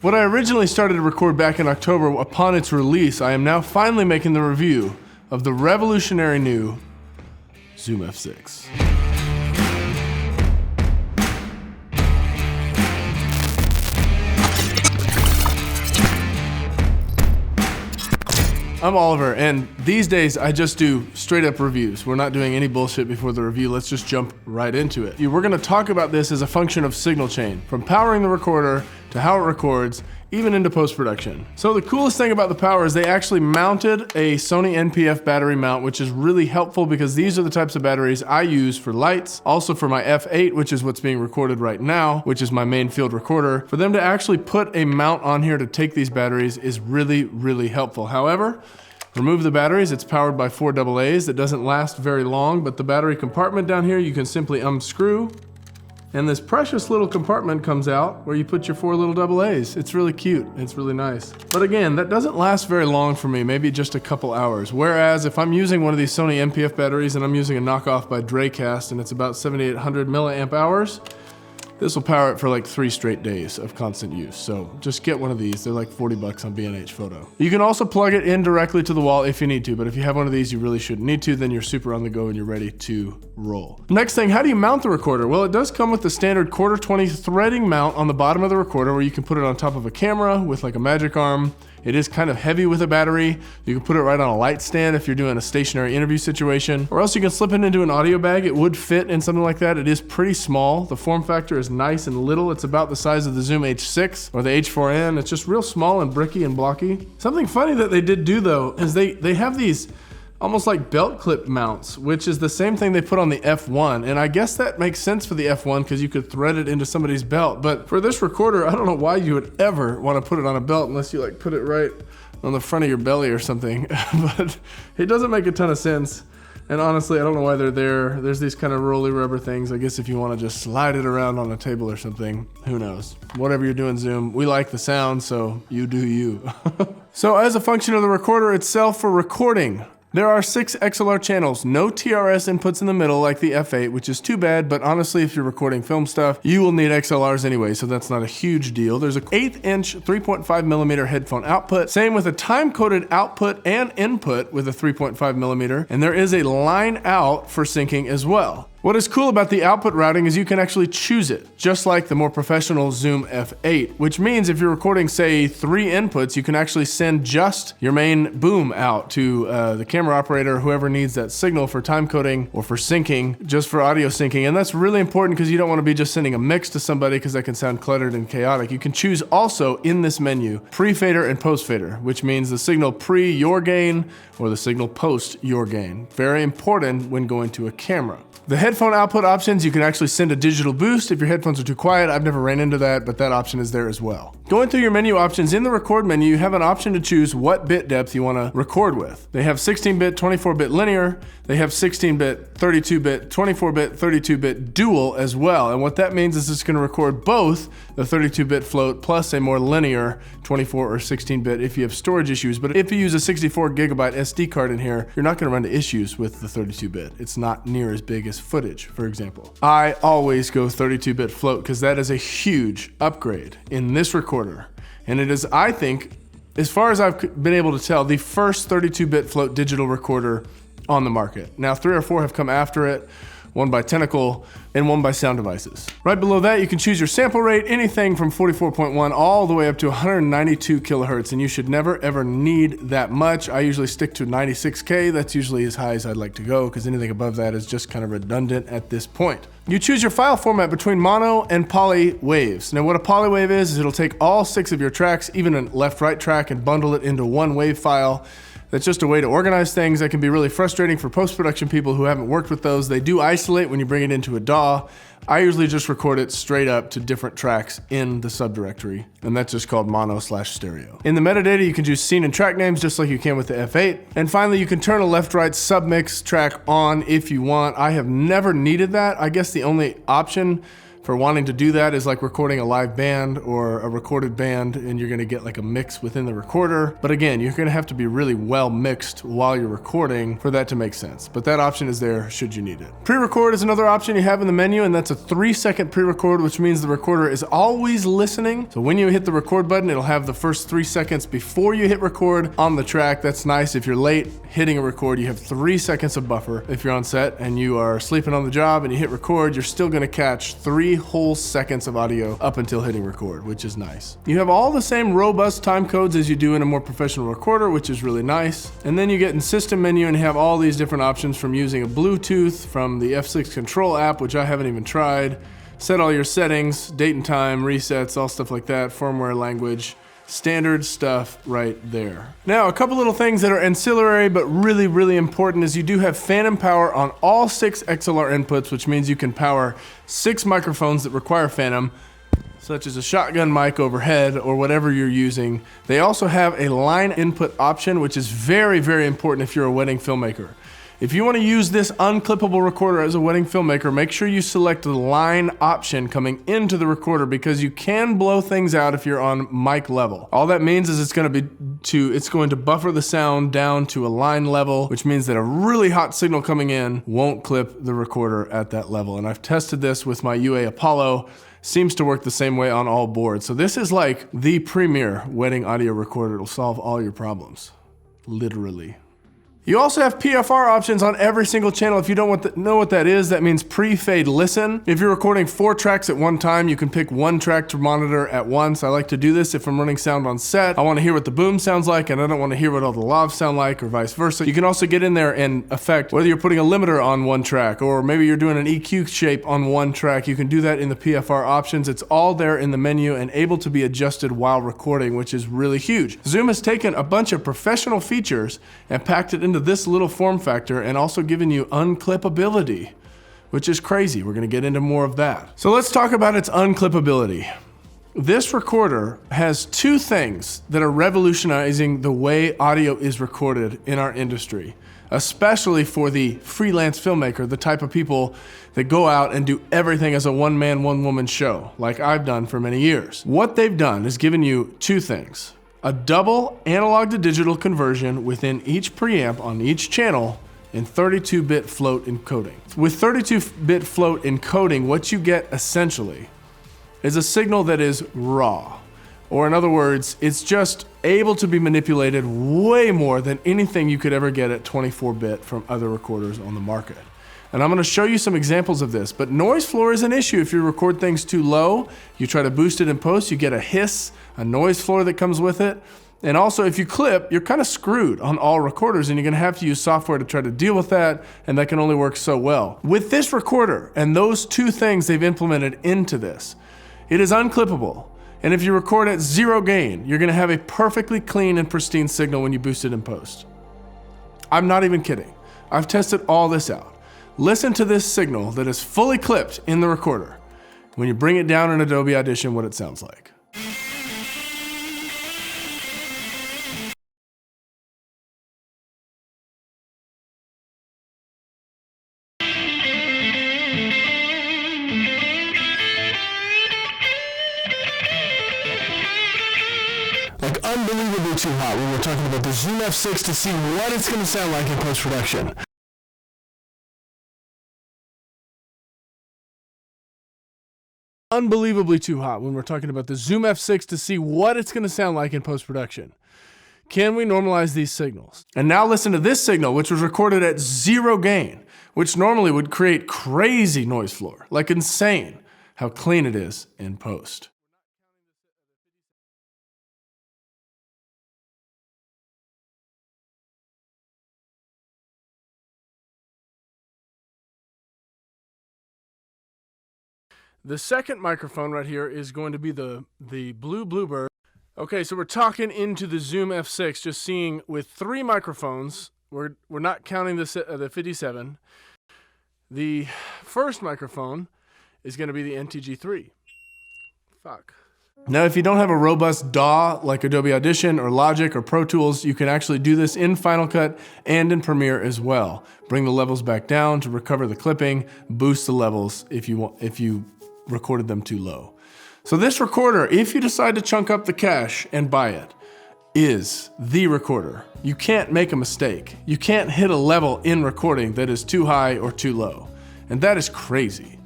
What I originally started to record back in October upon its release, I am now finally making the review of the revolutionary new Zoom F6. I'm Oliver, and these days I just do straight up reviews. We're not doing any bullshit before the review. Let's just jump right into it. We're gonna talk about this as a function of signal chain, from powering the recorder to how it records, even into post-production. So the coolest thing about the power is they actually mounted a Sony NP-F battery mount, which is really helpful because these are the types of batteries I use for lights, also for my F8, which is what's being recorded right now, which is my main field recorder. For them to actually put a mount on here to take these batteries is really, really helpful. However, remove the batteries, it's powered by 4 AA's. It doesn't last very long, but the battery compartment down here, you can simply unscrew, and this precious little compartment comes out where you put your 4 little AA's. It's really cute, it's really nice. But again, that doesn't last very long for me, maybe just a couple hours. Whereas if I'm using one of these Sony NP-F batteries and I'm using a knockoff by Dracast and it's about 7,800 milliamp hours, this will power it for like 3 straight days of constant use. So just get one of these. They're like 40 bucks on B&H Photo. You can also plug it in directly to the wall if you need to, but if you have one of these, you really shouldn't need to. Then you're super on the go and you're ready to roll. Next thing, how do you mount the recorder? Well, it does come with the standard 1/4-20 threading mount on the bottom of the recorder where you can put it on top of a camera with like a magic arm. It is kind of heavy with a battery. You can put it right on a light stand if you're doing a stationary interview situation, or else you can slip it into an audio bag. It would fit in something like that. It is pretty small. The form factor is nice and little. It's about the size of the Zoom H6 or the H4n. It's just real small and bricky and blocky. Something funny that they did do though, is they have these almost like belt clip mounts, which is the same thing they put on the F1. And I guess that makes sense for the F1 because you could thread it into somebody's belt. But for this recorder, I don't know why you would ever want to put it on a belt unless you like put it right on the front of your belly or something. But it doesn't make a ton of sense. And honestly, I don't know why they're there. There's these kind of rolly rubber things. I guess if you want to just slide it around on a table or something, who knows? Whatever you're doing, Zoom, we like the sound, so you do you. So as a function of the recorder itself for recording, there are 6 XLR channels, no TRS inputs in the middle like the F8, which is too bad, but honestly, if you're recording film stuff, you will need XLRs anyway, so that's not a huge deal. There's an 1/8" 3.5mm headphone output, same with a time-coded output and input with a 3.5mm, and there is a line out for syncing as well. What is cool about the output routing is you can actually choose it, just like the more professional Zoom F8, which means if you're recording, say, 3 inputs, you can actually send just your main boom out to the camera operator, whoever needs that signal for time coding or for syncing, just for audio syncing. And that's really important because you don't want to be just sending a mix to somebody because that can sound cluttered and chaotic. You can choose also in this menu, pre-fader and post-fader, which means the signal pre your gain or the signal post your gain. Very important when going to a camera. The headphone output options, you can actually send a digital boost if your headphones are too quiet. I've never ran into that, but that option is there as well. Going through your menu options, in the record menu, you have an option to choose what bit depth you want to record with. They have 16-bit, 24-bit linear, they have 16-bit, 32-bit, 24-bit, 32-bit dual as well. And what that means is it's going to record both the 32-bit float plus a more linear 24 or 16-bit if you have storage issues. But if you use a 64 gigabyte SD card in here, you're not going to run into issues with the 32-bit. It's not near as big as footage, for example. I always go 32-bit float because that is a huge upgrade in this recorder. And it is, I think, as far as I've been able to tell, the first 32-bit float digital recorder on the market. Now 3 or 4 have come after it, one by Tentacle and one by Sound Devices. Right below that, you can choose your sample rate, anything from 44.1 all the way up to 192 kilohertz, and you should never ever need that much. I usually stick to 96K. That's usually as high as I'd like to go because anything above that is just kind of redundant at this point. You choose your file format between mono and poly waves. Now what a poly wave is it'll take all 6 of your tracks, even a left-right track, and bundle it into one wave file. That's just a way to organize things that can be really frustrating for post-production people who haven't worked with those. They do isolate when you bring it into a DAW. I usually just record it straight up to different tracks in the subdirectory, and that's just called mono/stereo. In the metadata, you can choose scene and track names just like you can with the F8. And finally, you can turn a left-right submix track on if you want. I have never needed that. I guess the only option for wanting to do that is like recording a live band or a recorded band, and you're gonna get like a mix within the recorder. But again, you're gonna have to be really well mixed while you're recording for that to make sense. But that option is there should you need it. Pre-record is another option you have in the menu, and that's a 3-second pre-record, which means the recorder is always listening. So when you hit the record button, it'll have the first 3 seconds before you hit record on the track. That's nice. If you're late hitting a record, you have 3 seconds of buffer. If you're on set and you are sleeping on the job and you hit record, you're still gonna catch 3 whole seconds of audio up until hitting record, which is nice. You have all the same robust time codes as you do in a more professional recorder, which is really nice. And then you get in system menu and have all these different options, from using a Bluetooth, from the F6 control app, which I haven't even tried. Set all your settings, date and time, resets, all stuff like that, firmware, language. Standard stuff right there. Now, a couple little things that are ancillary but really, really important is you do have phantom power on all 6 XLR inputs, which means you can power 6 microphones that require phantom, such as a shotgun mic overhead or whatever you're using. They also have a line input option, which is very, very important if you're a wedding filmmaker. If you want to use this unclippable recorder as a wedding filmmaker, make sure you select the line option coming into the recorder, because you can blow things out if you're on mic level. All that means is it's going to buffer the sound down to a line level, which means that a really hot signal coming in won't clip the recorder at that level. And I've tested this with my UA Apollo. Seems to work the same way on all boards. So this is like the premier wedding audio recorder. It'll solve all your problems, literally. You also have PFR options on every single channel. If you don't know what that is, that means pre-fade listen. If you're recording 4 tracks at one time, you can pick 1 track to monitor at once. I like to do this if I'm running sound on set. I want to hear what the boom sounds like, and I don't want to hear what all the lavs sound like, or vice versa. You can also get in there and affect whether you're putting a limiter on 1 track, or maybe you're doing an EQ shape on 1 track. You can do that in the PFR options. It's all there in the menu and able to be adjusted while recording, which is really huge. Zoom has taken a bunch of professional features and packed it into this little form factor, and also given you unclippability, which is crazy. We're gonna get into more of that. So let's talk about its unclippability. This recorder has 2 things that are revolutionizing the way audio is recorded in our industry, especially for the freelance filmmaker, the type of people that go out and do everything as a one-man, one-woman show, like I've done for many years. What they've done is given you 2 things. A double analog to digital conversion within each preamp on each channel in 32-bit float encoding. With 32-bit float encoding, what you get essentially is a signal that is raw. Or in other words, it's just able to be manipulated way more than anything you could ever get at 24-bit from other recorders on the market. And I'm gonna show you some examples of this, but noise floor is an issue. If you record things too low, you try to boost it in post, you get a hiss, a noise floor that comes with it. And also, if you clip, you're kind of screwed on all recorders, and you're gonna have to use software to try to deal with that, and that can only work so well. With this recorder, and those 2 things they've implemented into this, it is unclippable. And if you record at 0 gain, you're gonna have a perfectly clean and pristine signal when you boost it in post. I'm not even kidding. I've tested all this out. Listen to this signal that is fully clipped in the recorder. When you bring it down in Adobe Audition, what it sounds like. Like unbelievably too hot when we're talking about the Zoom F6 to see what it's going to sound like in post-production. Unbelievably too hot when we're talking about the Zoom F6 to see what it's going to sound like in post-production. Can we normalize these signals? And now listen to this signal, which was recorded at 0 gain, which normally would create crazy noise floor, like insane how clean it is in post. The second microphone right here is going to be the Blue Bluebird. Okay, so we're talking into the Zoom F6, just seeing with 3 microphones. We're not counting the 57. The first microphone is going to be the NTG3. Fuck. Now, if you don't have a robust DAW like Adobe Audition or Logic or Pro Tools, you can actually do this in Final Cut and in Premiere as well. Bring the levels back down to recover the clipping, boost the levels if you recorded them too low. So this recorder, if you decide to chunk up the cash and buy it, is the recorder. You can't make a mistake. You can't hit a level in recording that is too high or too low. And that is crazy.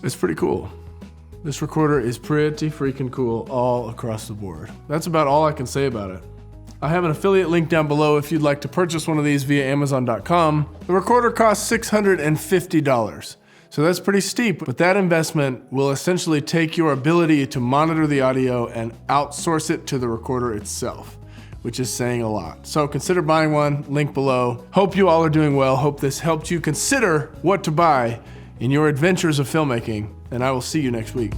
It's pretty cool. This recorder is pretty freaking cool all across the board. That's about all I can say about it. I have an affiliate link down below if you'd like to purchase one of these via Amazon.com. The recorder costs $650. So that's pretty steep, but that investment will essentially take your ability to monitor the audio and outsource it to the recorder itself, which is saying a lot. So consider buying one, link below. Hope you all are doing well. Hope this helped you consider what to buy in your adventures of filmmaking, and I will see you next week.